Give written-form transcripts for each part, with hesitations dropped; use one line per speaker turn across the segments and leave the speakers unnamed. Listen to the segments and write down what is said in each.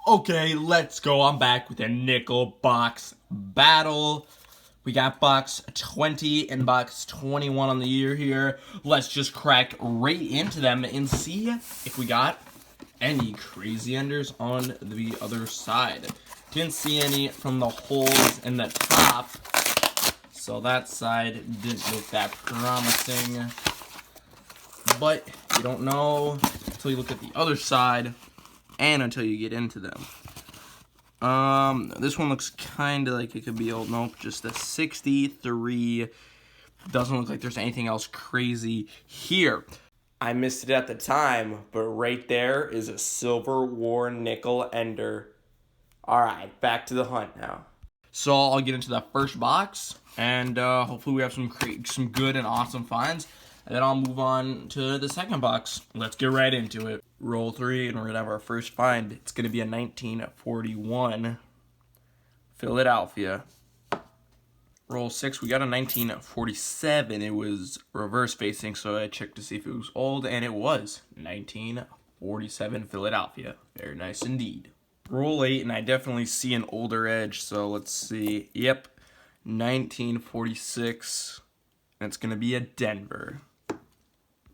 Okay, let's go. I'm back with a nickel box battle. We got box 20 and box 21 on the year here. Let's just crack right into them and see if we got any crazy enders on the other side. Didn't see any from the holes in the top, so that side didn't look that promising. But you don't know until you look at the other side and until you get into them. This one looks kind of like it could be old. Nope, just a 63. Doesn't look like there's anything else crazy here. I missed it at the time, but right there is a Silver War nickel ender. Alright, back to the hunt now. So I'll get into that first box, and hopefully we have some good and awesome finds. And then I'll move on to the second box. Let's get right into it. Roll 3, and we're going to have our first find. It's going to be a 1941 Philadelphia. Roll 6, we got a 1947. It was reverse facing, so I checked to see if it was old, and it was 1947 Philadelphia. Very nice indeed. Roll 8, and I definitely see an older edge, so let's see. Yep, 1946, and it's going to be a Denver.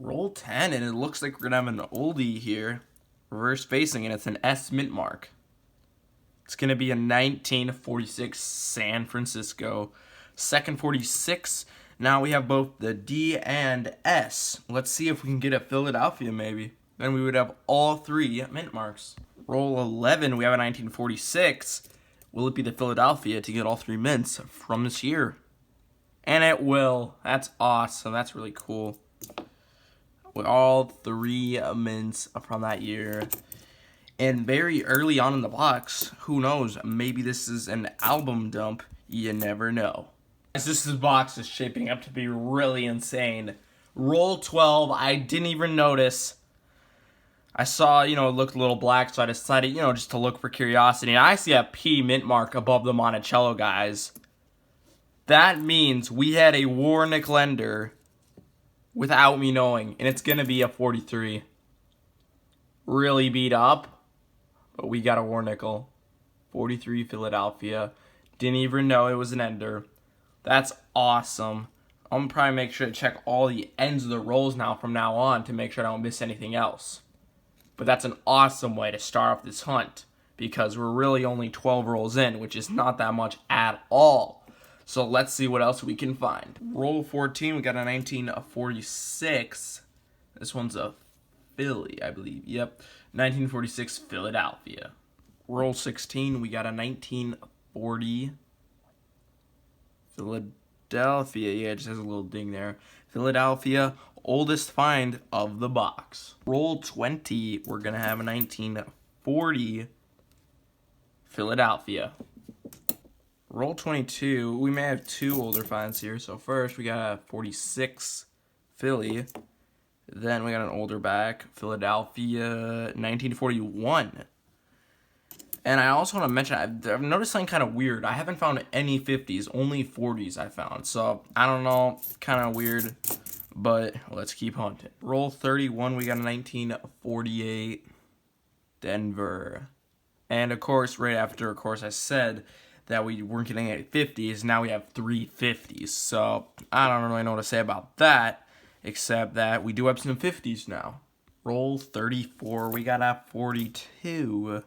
Roll 10, and it looks like we're going to have an oldie here. Reverse facing, and it's an S mint mark. It's going to be a 1946 San Francisco. Second 46. Now we have both the D and S. Let's see if we can get a Philadelphia maybe. Then we would have all three mint marks. Roll 11, we have a 1946. Will it be the Philadelphia to get all three mints from this year? And it will. That's awesome. That's really cool. With all three mints from that year. And very early on in the box, who knows, maybe this is an album dump. You never know. This box is shaping up to be really insane. Roll 12, I didn't even notice. I saw, it looked a little black, so I decided, just to look for curiosity. And I see a P mint mark above the Monticello, guys. That means we had a War nickel ender without me knowing, and it's going to be a 43. Really beat up, but we got a War nickel. 43 Philadelphia. Didn't even know it was an ender. That's awesome. I'm going to probably make sure to check all the ends of the rolls now from now on to make sure I don't miss anything else. But that's an awesome way to start off this hunt because we're really only 12 rolls in, which is not that much at all. So let's see what else we can find. Roll 14, we got a 1946. This one's a Philly, I believe. Yep, 1946 Philadelphia. Roll 16, we got a 1940 Philadelphia. Yeah, it just has a little ding there. Philadelphia, oldest find of the box. Roll 20, we're going to have a 1940 Philadelphia. Roll 22, we may have two older finds here. So first, we got a 46 Philly. Then we got an older back, Philadelphia, 1941. And I also want to mention, I've noticed something kind of weird. I haven't found any 50s, only 40s I found. So, I don't know, kind of weird, but let's keep hunting. Roll 31, we got a 1948 Denver. And, of course, right after, I said that we weren't getting any 50s. Now we have three 50s. So, I don't really know what to say about that, except that we do have some 50s now. Roll 34, we got a 42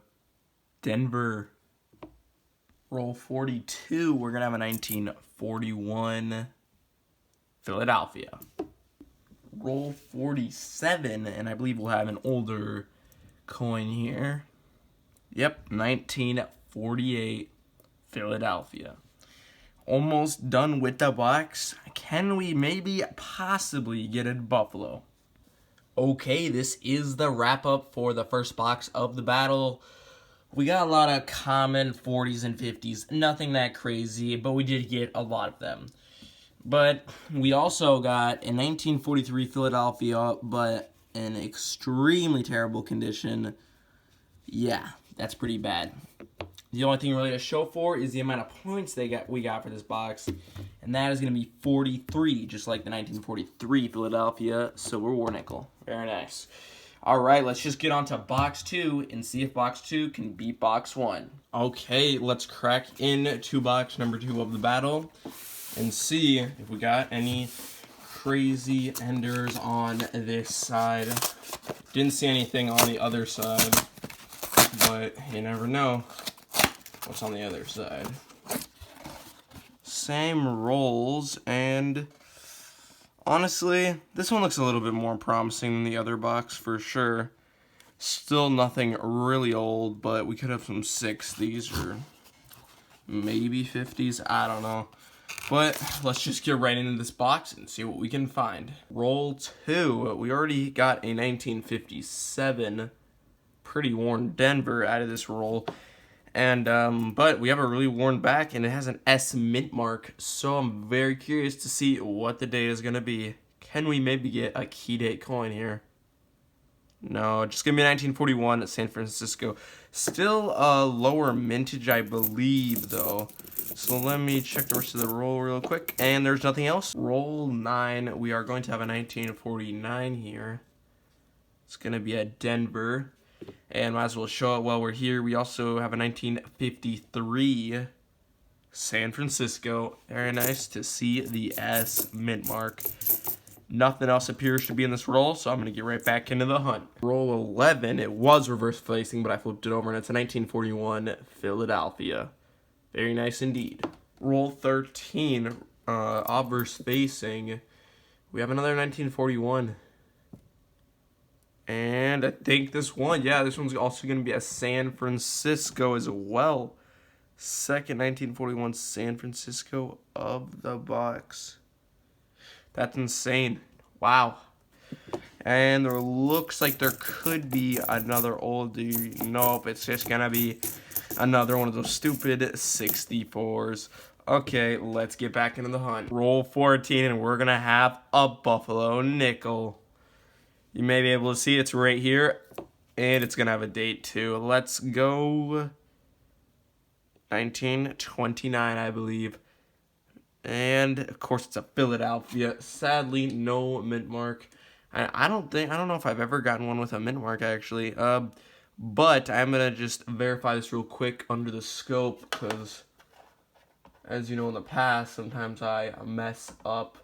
Denver. Roll 42, we're going to have a 1941 Philadelphia. Roll 47, and I believe we'll have an older coin here. Yep, 1948 Philadelphia. Almost done with the box. Can we maybe possibly get a Buffalo? Okay, this is the wrap-up for the first box of the battle. We got a lot of common 40s and 50s. Nothing that crazy, but we did get a lot of them. But we also got a 1943 Philadelphia, but in extremely terrible condition. Yeah, that's pretty bad. The only thing really to show for is the amount of points we got for this box. And that is going to be 43, just like the 1943 Philadelphia Silver War nickel. Very nice. All right, let's just get on to box 2 and see if box 2 can beat box 1. Okay, let's crack into box number 2 of the battle and see if we got any crazy enders on this side. Didn't see anything on the other side, but you never know what's on the other side. Same rolls, and honestly, this one looks a little bit more promising than the other box for sure. Still nothing really old, but we could have some 60s or maybe 50s. I don't know. But let's just get right into this box and see what we can find. Roll 2. We already got a 1957 pretty worn Denver out of this roll. And but we have a really worn back, and it has an S mint mark, so I'm very curious to see what the date is going to be. Can we maybe get a key date coin here? No, just going to be 1941 at San Francisco. Still a lower mintage, I believe, though. So let me check the rest of the roll real quick, and there's nothing else. Roll 9, we are going to have a 1949 here. It's going to be at Denver. And might as well show it while we're here. We also have a 1953 San Francisco. Very nice to see the S mint mark. Nothing else appears to be in this roll, so I'm going to get right back into the hunt. Roll 11, it was reverse facing, but I flipped it over, and it's a 1941 Philadelphia. Very nice indeed. Roll 13, obverse facing. We have another 1941. And I think this one, yeah, this one's also going to be a San Francisco as well. Second 1941 San Francisco of the box. That's insane. Wow. And there looks like there could be another oldie. Nope, it's just going to be another one of those stupid 64s. Okay, let's get back into the hunt. Roll 14, and we're going to have a Buffalo nickel. You may be able to see it's right here, and it's going to have a date too. Let's go 1929, I believe. And of course it's a Philadelphia. Sadly, no mint mark. I don't know if I've ever gotten one with a mint mark actually. But I'm going to just verify this real quick under the scope, because as you know, in the past sometimes I mess up.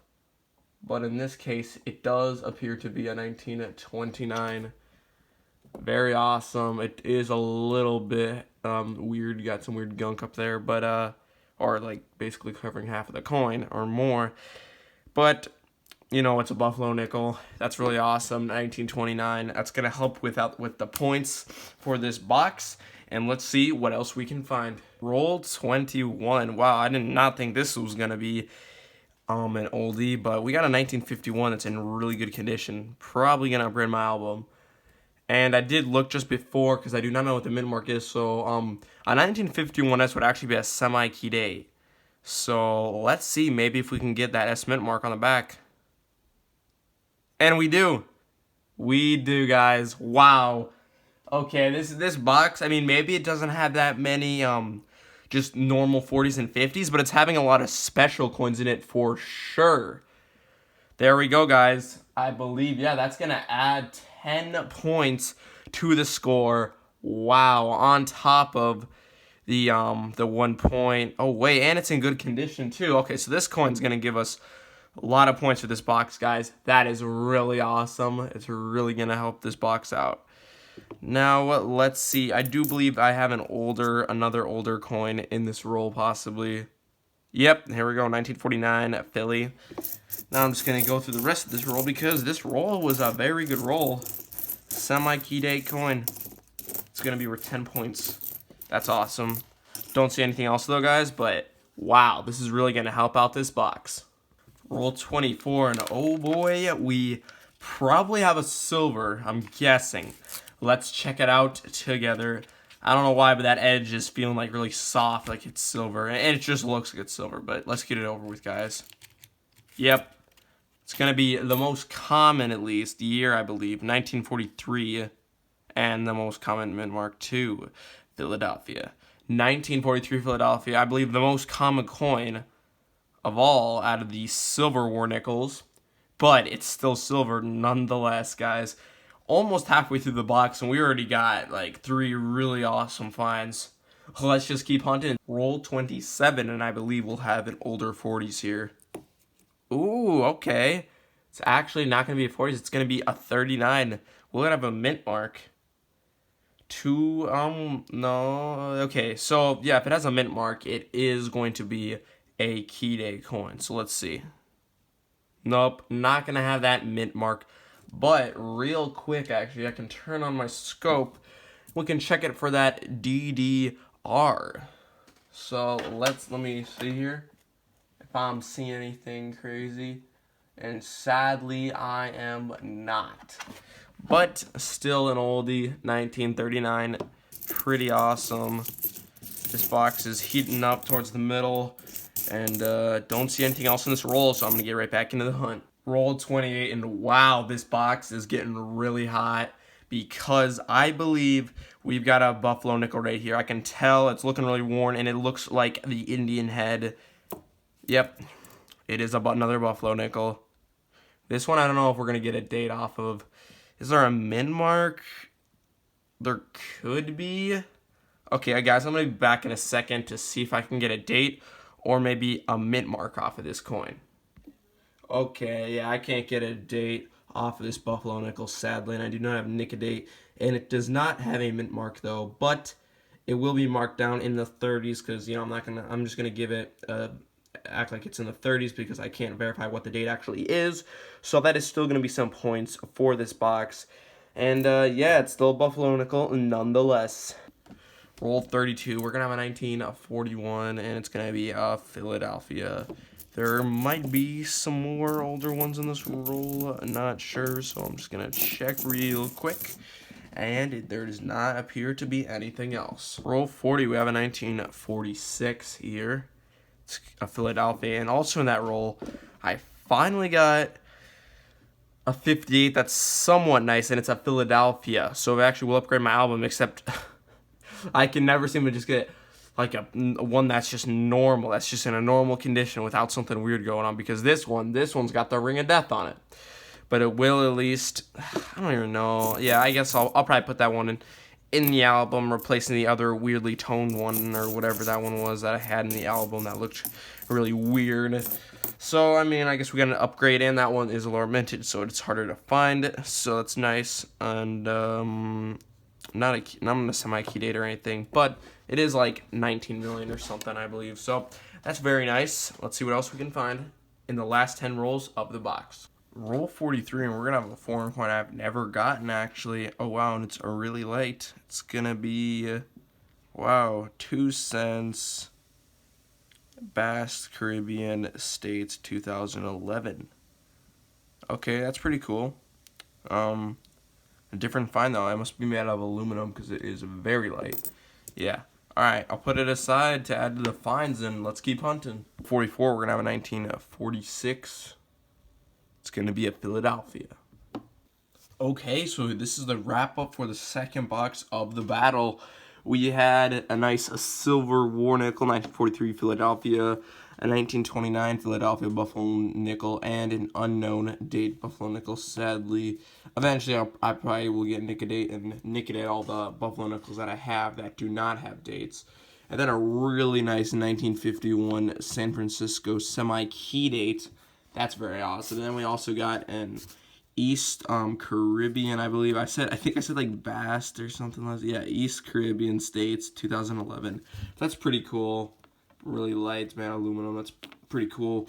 But in this case, it does appear to be a 1929. Very awesome. It is a little bit weird. You got some weird gunk up there, but or like basically covering half of the coin or more. But you know, it's a Buffalo nickel. That's really awesome. 1929. That's gonna help with the points for this box. And let's see what else we can find. Roll 21. Wow, I did not think this was gonna be an oldie, but we got a 1951 that's in really good condition. Probably gonna upgrade my album. And I did look just before, because I do not know what the mint mark is, so a 1951 S would actually be a semi-key date. So let's see maybe if we can get that S mint mark on the back. And we do. We do, guys. Wow. Okay, this box, I mean, maybe it doesn't have that many just normal 40s and 50s, but it's having a lot of special coins in it for sure. There we go, guys. I believe, yeah, that's going to add 10 points to the score. Wow, on top of the 1 point. Oh, wait, and it's in good condition, too. Okay, so this coin's going to give us a lot of points for this box, guys. That is really awesome. It's really going to help this box out. Now, let's see. I do believe I have another older coin in this roll, possibly. Yep, here we go, 1949 at Philly. Now I'm just going to go through the rest of this roll, because this roll was a very good roll. Semi-key date coin. It's going to be worth 10 points. That's awesome. Don't see anything else, though, guys, but wow, this is really going to help out this box. Roll 24, and oh boy, we probably have a silver, I'm guessing. Let's check it out together. I don't know why, but that edge is feeling like really soft, like it's silver. And it just looks like it's silver, but let's get it over with, guys. Yep. It's going to be the most common, at least, year, I believe, 1943. And the most common mint mark, too, Philadelphia. 1943 Philadelphia, I believe the most common coin of all out of the silver war nickels. But it's still silver nonetheless, guys. almost halfway through the box, and we already got like 3 really awesome finds. Let's just keep hunting. Roll 27, and I believe we'll have an older 40s here. Ooh, okay. It's actually not going to be a 40s. It's going to be a 39. We're going to have a mint mark. No. Okay, so, yeah, if it has a mint mark, it is going to be a key day coin. So, let's see. Nope, not going to have that mint mark. But, real quick, actually, I can turn on my scope. We can check it for that DDR. So, let me see here if I'm seeing anything crazy, and sadly I am not, but still an oldie. 1939, pretty awesome. This box is heating up towards the middle, and don't see anything else in this roll, so I'm gonna get right back into the hunt. Roll 28, and wow, this box is getting really hot because I believe we've got a buffalo nickel right here. I can tell it's looking really worn, and it looks like the Indian head. Yep, it is another buffalo nickel. This one, I don't know if we're going to get a date off of. Is there a min mark? There could be. Okay, guys, I'm going to be back in a second to see if I can get a date or maybe a mint mark off of this coin. Okay, yeah, I can't get a date off of this buffalo nickel, sadly, and I do not have Nicodate, and it does not have a mint mark, though, but it will be marked down in the 30s because, you know, I'm just going to give it act like it's in the 30s because I can't verify what the date actually is. So that is still going to be some points for this box. And yeah, it's still a buffalo nickel nonetheless. Roll 32. We're going to have a 1941, and it's going to be Philadelphia. There might be some more older ones in this roll. Not sure, so I'm just going to check real quick. And there does not appear to be anything else. Roll 40. We have a 1946 here. A Philadelphia, and also in that roll I finally got a 58 that's somewhat nice, and it's a Philadelphia, so it actually will upgrade my album, except I can never seem to just get like a one that's just normal, that's just in a normal condition without something weird going on, because this one's got the ring of death on it. But it will at least, I don't even know. Yeah, I guess I'll probably put that one in the album, replacing the other weirdly toned one or whatever that one was that I had in the album that looked really weird. So, I mean, I guess we got an upgrade, and that one is a lower mintage, so it's harder to find, so that's nice. And not a semi-key date or anything, but it is like 19 million or something, I believe. So that's very nice. Let's see what else we can find in the last 10 rolls of the box. Roll 43, and we're going to have a foreign coin I've never gotten, actually. Oh, wow, and it's really light. It's going to be, wow, 2 cents, Basque Caribbean States 2011. Okay, that's pretty cool. A different find, though. It must be made out of aluminum because it is very light. Yeah. All right, I'll put it aside to add to the finds, and let's keep hunting. 44, we're going to have a 1946. It's going to be a Philadelphia. Okay, so this is the wrap-up for the second box of the battle. We had a nice silver war nickel, 1943 Philadelphia, a 1929 Philadelphia buffalo nickel, and an unknown date buffalo nickel, sadly. Eventually, I probably will get Nicodate and Nicodate all the buffalo nickels that I have that do not have dates. And then a really nice 1951 San Francisco semi-key date. That's very awesome. And then we also got an East Caribbean, I believe. I think I said like Basque or something like that. Yeah, East Caribbean States, 2011. That's pretty cool. Really light, man, aluminum. That's pretty cool.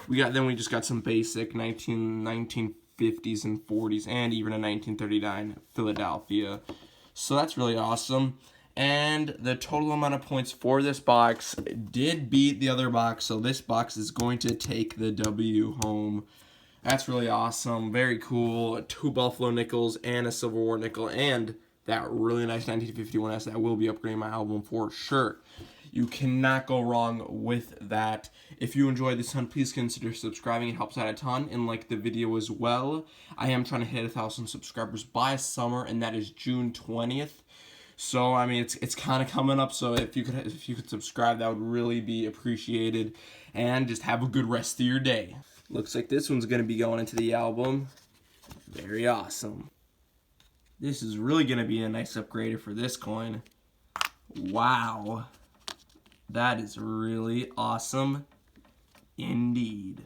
We just got some basic 1950s and 40s, and even a 1939 Philadelphia. So that's really awesome. And the total amount of points for this box did beat the other box, so this box is going to take the W home. That's really awesome. Very cool. 2 buffalo nickels and a silver war nickel, and that really nice 1951S that will be upgrading my album for sure. You cannot go wrong with that. If you enjoyed this hunt, please consider subscribing. It helps out a ton, and like the video as well. I am trying to hit 1,000 subscribers by summer, and that is June 20th. So, I mean, it's kind of coming up, so if you could subscribe, that would really be appreciated. And just have a good rest of your day. Looks like this one's going to be going into the album. Very awesome. This is really going to be a nice upgrader for this coin. Wow. That is really awesome indeed.